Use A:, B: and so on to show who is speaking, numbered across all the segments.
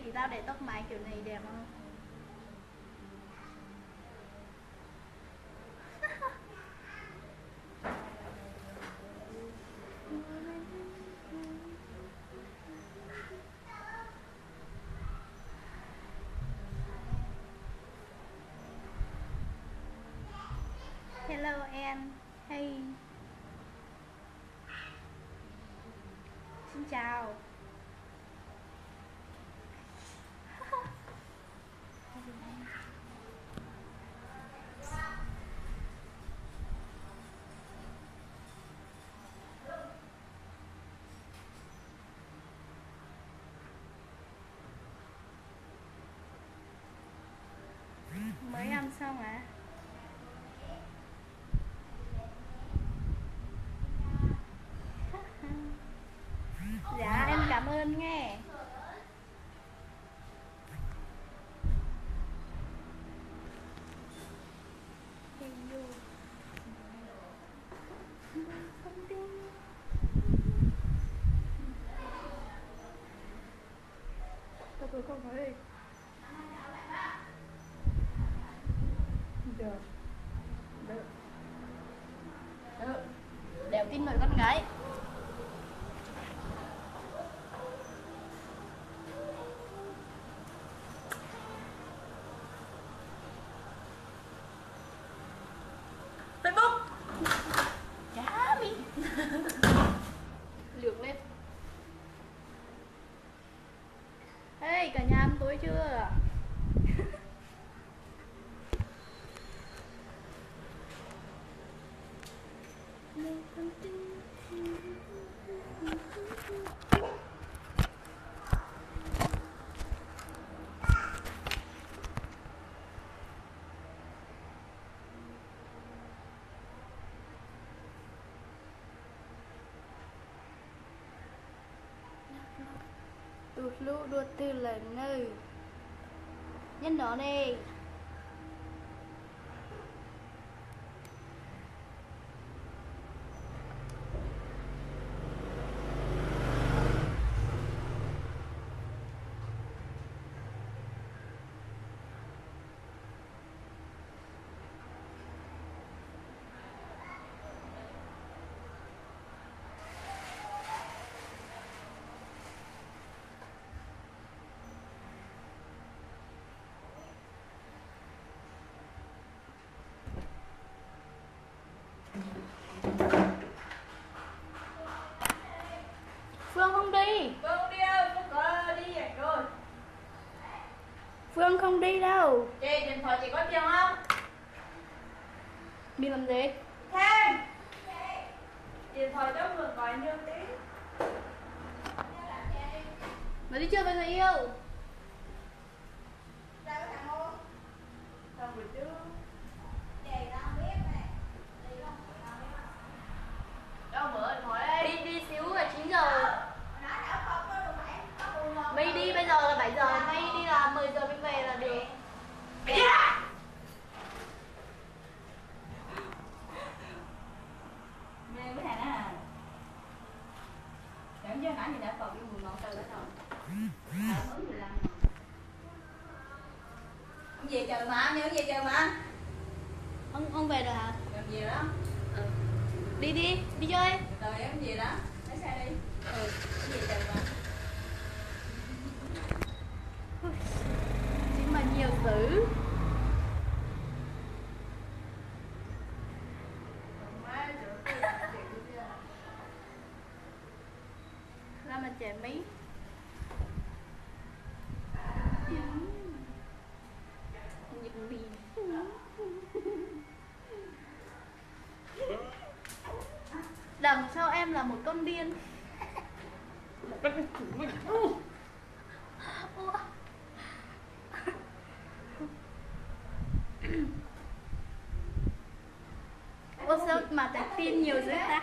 A: thì tao để tóc mái kiểu này đẹp không? Hello em. Hey. Xin chào. Mới ăn xong à? Dạ em cảm ơn nghe. Tôi không phải được được được đèo tin người con gái. Facebook chá mi lượn lên. Hey, cả nhà ăn tối chưa? Tụt lũ đua tư là nơi nhân đó này. Phương không đi.
B: Phương không đi đâu, Phương có đi rồi.
A: Phương không đi đâu.
B: Chị, điện thoại chị có tiền không?
A: Đi làm gì?
B: Thêm. Điện thoại cho Phương có nhiều tí.
A: Mà đi chưa với người yêu?
B: Ra với thằng Ngô. Thằng buổi trưa.
C: Để tao biết này. Lấy không?
B: Đâu mở điện thoại đây.
A: Đi xíu là 9 giờ.
C: Nó đã không có được phải có buồn không?
A: Mày đi bây giờ là 7 giờ, mày đi là 10 giờ mới về là được.
B: Yeah. Nghe cái này nè. Cảm giác nãy thì đã còn cái mùi ngọt từ đó rồi. Ứng 15. Ông về chờ mà, nhớ về chờ mà.
A: Ông về rồi hả?
B: Làm gì đó?
A: Đi đi chơi.
B: Từ em về đó, lấy xe đi. Về chờ mà.
A: Chứ mà nhiều dữ. Ra mà trẻ Mỹ. Những gì? Đằng sau em là một con điên. Ủa sao mà tại tin nhiều dữ ta?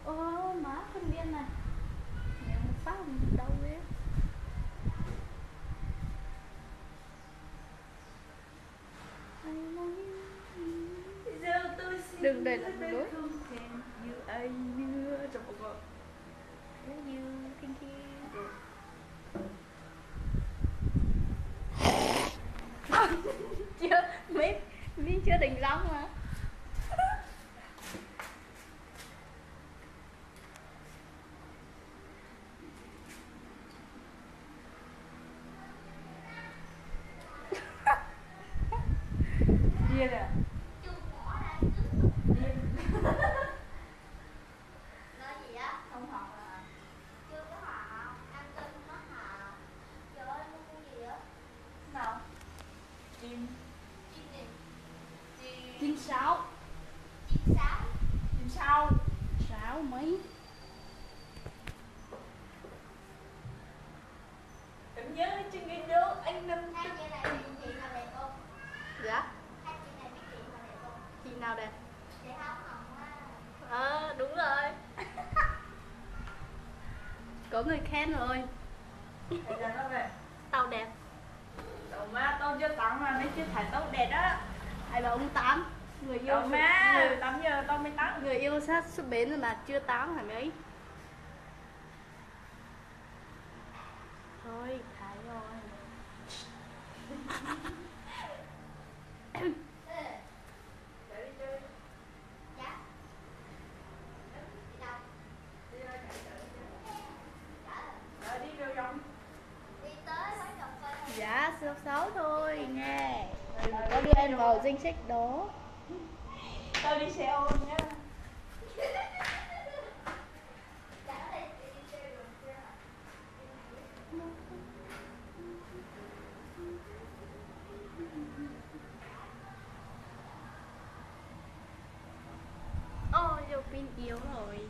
A: Ô má con điên này. Nếu một phát mình đâu đấy.
B: Giờ tôi xin
A: Đừng đừng đây là đối
B: như anh nữa trong một vợ
A: như kinh khi chưa mấy chưa định lắm mà.
B: điên à?
C: Chưa bỏ ra chứ.
B: Điên.
C: Nói gì á?
B: Không học à?
C: Chưa có học, ăn cơm nó học. Trời ơi, mua cái gì á?
B: Nào? Chim.
C: Chim gì?
A: Chim sáo.
C: Chim sáo.
B: Chim sao?
A: Sáo mấy?
B: Em nhớ chứ nghe nhớ anh năm
C: Hai chị này biết chị nào đẹp không?
A: Dạ?
C: Hai chị này biết chị nào đẹp không?
A: Chị nào đẹp?
C: Chị Hồng Hồng á.
A: Đúng rồi. Có người khen rồi.
B: Thầy ra nó về.
A: Tao đẹp.
B: Đâu má, tao chưa tắm mà mấy chứ thầy tao đẹp á.
A: Ai bảo ông tắm? Người yêu
B: Đâu má,
A: người,
B: tắm giờ tao mới tắm.
A: người yêu sát xuất bến rồi mà chưa tắm hả mấy? Thôi, thái rồi.
C: Ừ.
B: Để đi chơi.
C: Dạ. Đi đâu?
B: Đi ra chạy chạy chạy.
C: Dạ.
B: Rồi đi vô vòng.
C: Đi tới quán cà phê thôi.
A: Dạ, số 6 thôi, nghe. Có đưa em vào danh sách đó.
B: Tao đi xe ôm nhá.
C: Dạ, đây đi chơi rồi chưa?
A: Ôi, giờ pin yếu rồi.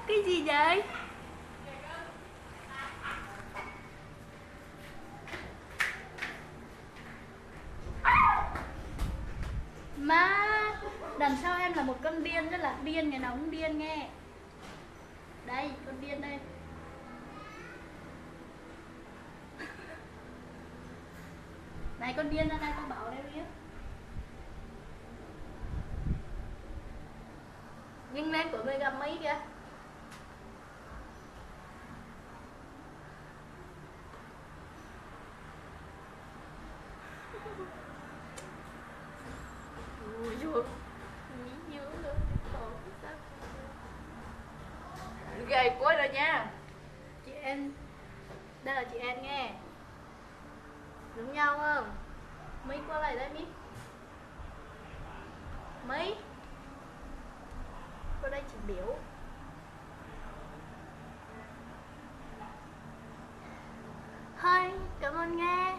A: Cái gì vậy? Má, đằng sau em là một con điên, rất là điên, ngày nào cũng điên nghe. Đây, con điên đây. Này con điên ra đây, con bảo đây biết. Nhưng lên của người gặp mấy kìa. Ui dồi, nghĩ nhớ nữa,
B: Gầy quá rồi nha.
A: chị em, đây là chị em nghe. Giống nhau không? Mấy qua lại đây Mỹ. Mấy qua đây chị biểu. Thôi, cảm ơn nghe.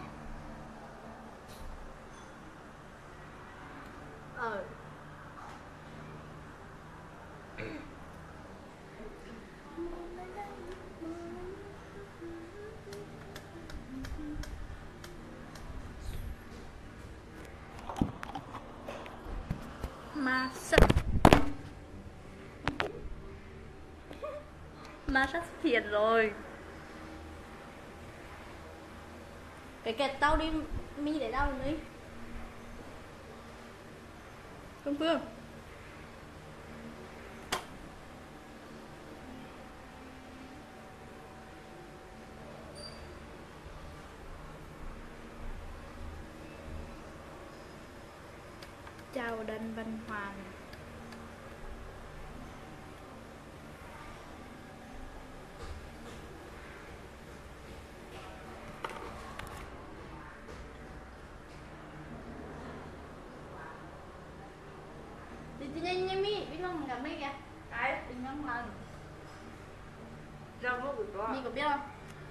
A: Ma sắp xuất hiện rồi. Để kẹt tao đi, mi để tao đi. Phương Phương. Chào Đần Văn Hoàng. Đi nhanh nhanh mi, biết không gặp mi kìa.
B: Cái
A: Đừng ngăn lần.
B: rau nó gửi có.
A: Mi có biết không?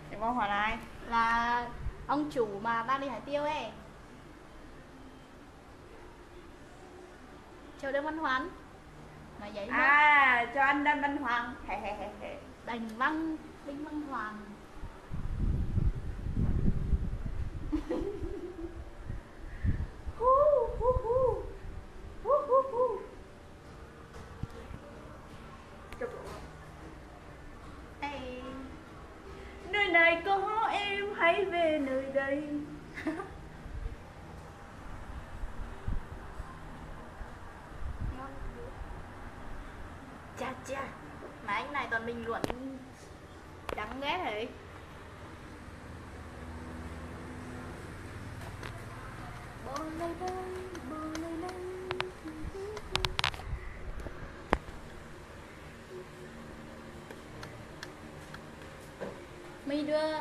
B: Để con hỏi ai?
A: Là ông chủ mà đang đi Hải Tiêu ấy. Chào Đinh Văn Hoán. Mà giấy mất.
B: À, cho anh Đinh Văn Hoàng.
A: Đinh Văn Hoàng. Ê.
B: Nơi này có em, hãy về nơi đây.
A: Cha cha. Mà anh này toàn bình luận đáng ghét rồi. Bồ lên đây, bồ lên đây. Mi đưa.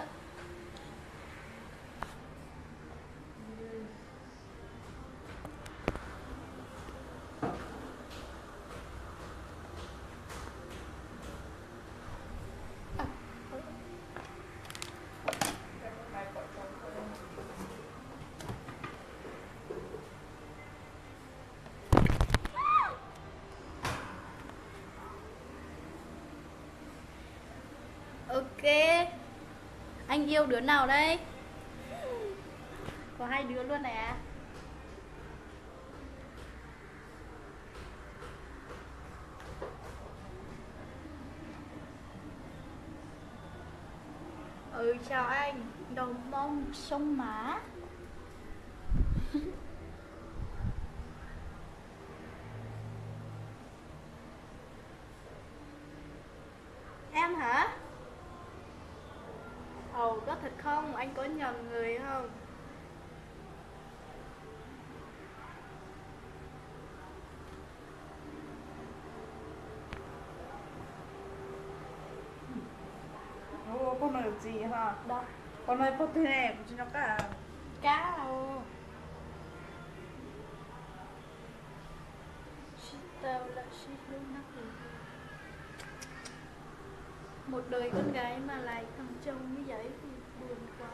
A: Ok. Anh yêu đứa nào đây? Có hai đứa luôn nè. Ừ, chào anh. Đầu mông sông má. Em hả? Ồ, có thật không? Anh có nhầm người không?
B: Ồ, con nói được gì hả?
A: Đâu?
B: Con nói có thế này, chứ nó cả.
A: Cá đâu? Tao là một đời con gái mà lại thằng chồng như vậy thì buồn quá.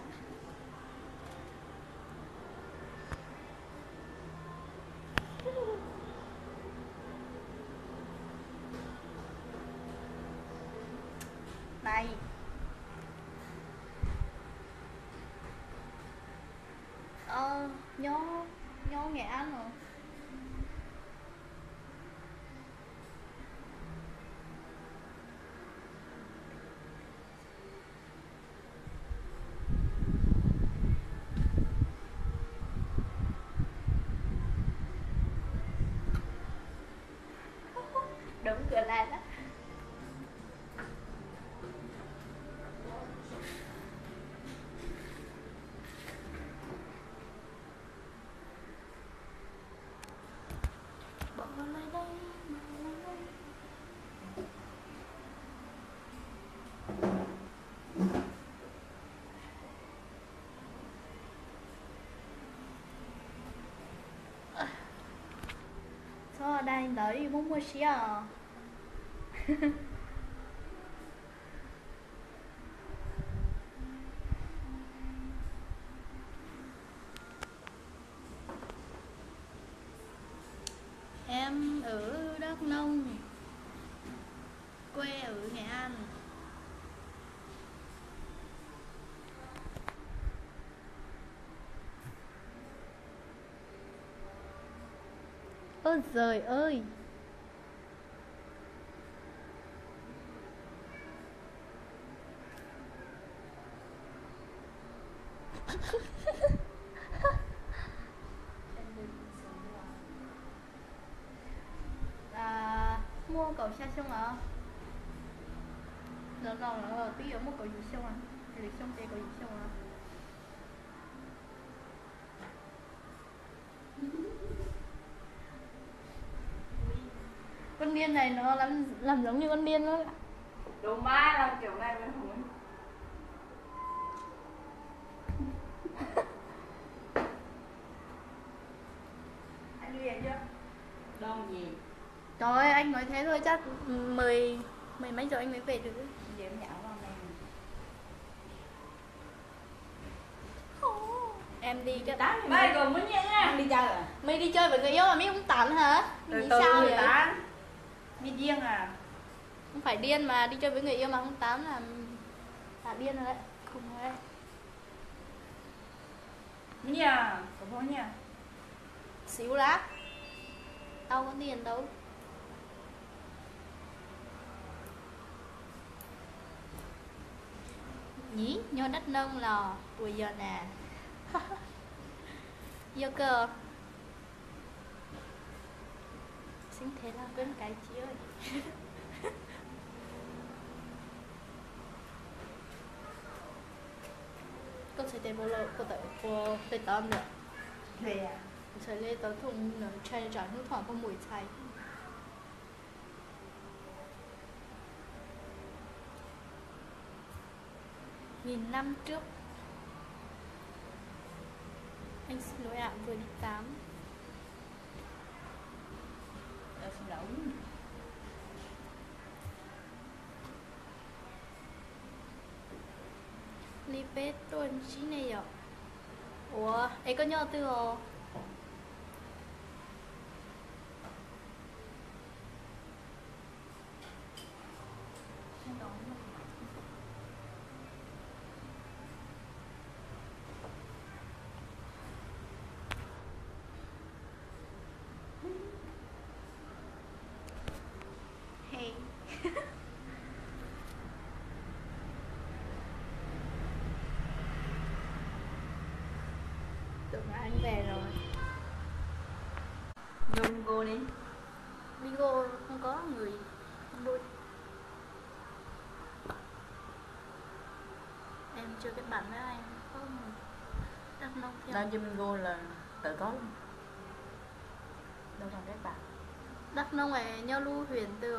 A: Này, nho Nghệ An hả? Đóng cửa lại đó. Bỏ lại đây, bỏ lại đây. Sao ở đây tới muốn mua xí à? Em ở Đắk Nông, quê ở Nghệ An. Ôi giời ơi. mua cầu xa xong à? Lần đầu tí ở mua cầu gì xong à? Thì xong thì cầu gì xong à? Con điên này nó làm giống như con điên đó.
B: Đồ ma làm kiểu này mới hối. Anh đi chưa? Đâu gì?
A: Trời ơi, anh nói thế thôi chắc mười mấy giờ anh mới về được.
B: Dễ nhạo vào này.
A: Em đi cho
B: Mai rồi muốn nhận nha. Đi chơi à?
A: Mày đi chơi với người yêu mà mày không tán hả? Mày
B: Từ
A: nghĩ
B: từ
A: sao
B: người
A: vậy?
B: tán. Mi điên à?
A: Không phải điên mà đi chơi với người yêu mà không tán là điên rồi đấy. Không rồi đấy.
B: Nha, có bố nha.
A: Xíu lá. Tao có tiền đâu. Nhí, nhô đất nông lò. Ui giờ nè. Yêu cơ. Xinh thế là bên cái chị ơi. Con sẽ tìm bộ lộ của tớ của về tóm nữa.
B: Về à?
A: Sẽ lên tớ thùng nữa chơi trả nước thoảng có mùi chay. Nghìn năm trước. Anh xin lỗi ạ, vừa đi tắm.
B: Xin lỗi.
A: Đi bếp tuần chí này ạ. Ủa, ấy có nhớ từ hồ? Hey. Tưởng là anh về rồi.
B: Nhung cô đi.
A: Bingo không có người vui. Em chưa kết bạn với anh. Có người đắk nông theo.
B: Đang cho Mingo là tự có luôn. Đâu còn các bạn.
A: Đắk nông này nhau lưu huyền từ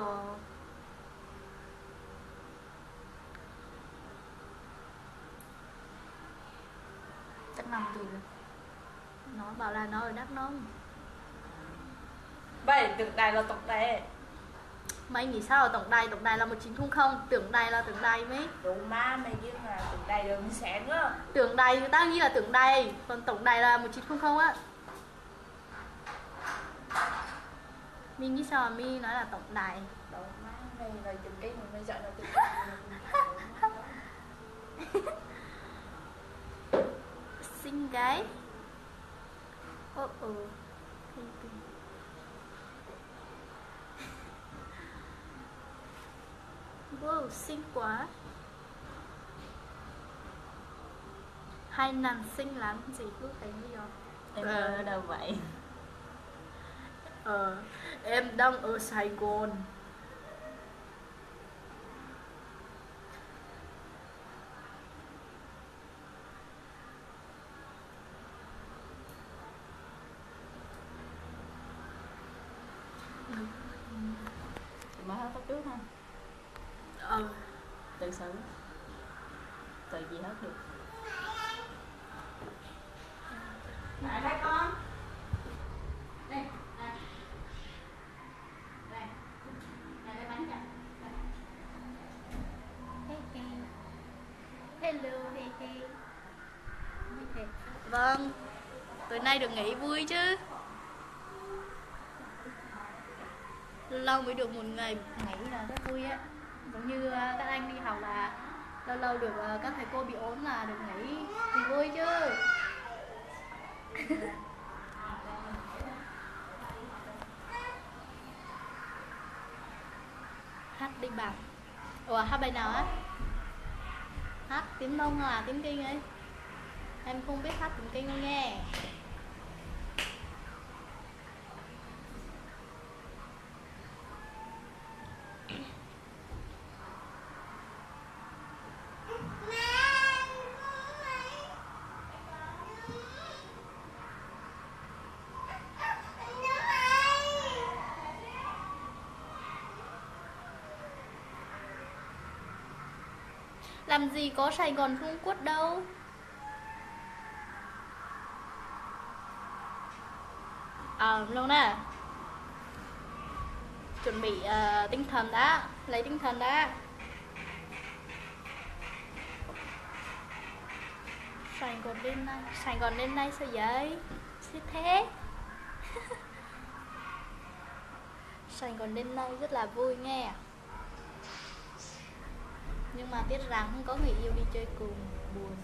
B: Chắc năm tuổi rồi.
A: nó bảo là nó ở Đắk Nông.
B: Vậy tượng đài là tổng đài.
A: Mày nghĩ sao ở tổng đài là 1900, tưởng đài là tưởng đài mấy.
B: Đủ má mày chứ mà tượng đài đường sáng á.
A: Tưởng đài người ta nghĩ là tưởng đài, còn tổng đài là 1900 á. Mình nghĩ sao mà mi nói là tổng đài.
B: Đủ má mày là chừng cái mà mày dọn là tượng
A: Xinh gái. Wow, xinh quá. Hai nàng xinh lắm, gì cứ thấy gì rồi.
B: Em ở đâu vậy?
A: Em đang ở Sài Gòn.
B: Mà hết tóc trước không? Tự xử. Tự gì hết được. Lại đây con. Đây, đây. Đây. Đây, đây bánh kìa.
A: Hello, hey. Vâng, tối nay được nghỉ vui chứ. Lâu mới được một ngày nghỉ là rất vui á. Giống như các anh đi học là lâu được các thầy cô bị ốm là được nghỉ thì vui chứ. Hát đi bạn. Ủa hát bài nào á? Hát tiếng Đông là tiếng Kinh ấy. Em không biết hát tiếng Kinh đâu nghe. Làm gì có Sài Gòn Trung Quốc đâu. Luôn nè. Chuẩn bị tinh thần đã. Lấy tinh thần đã. Sài Gòn đêm nay sao vậy? Sao thế? Sài Gòn đêm nay rất là vui nghe. Nhưng mà tiếc rằng không có người yêu đi chơi cùng. Buồn.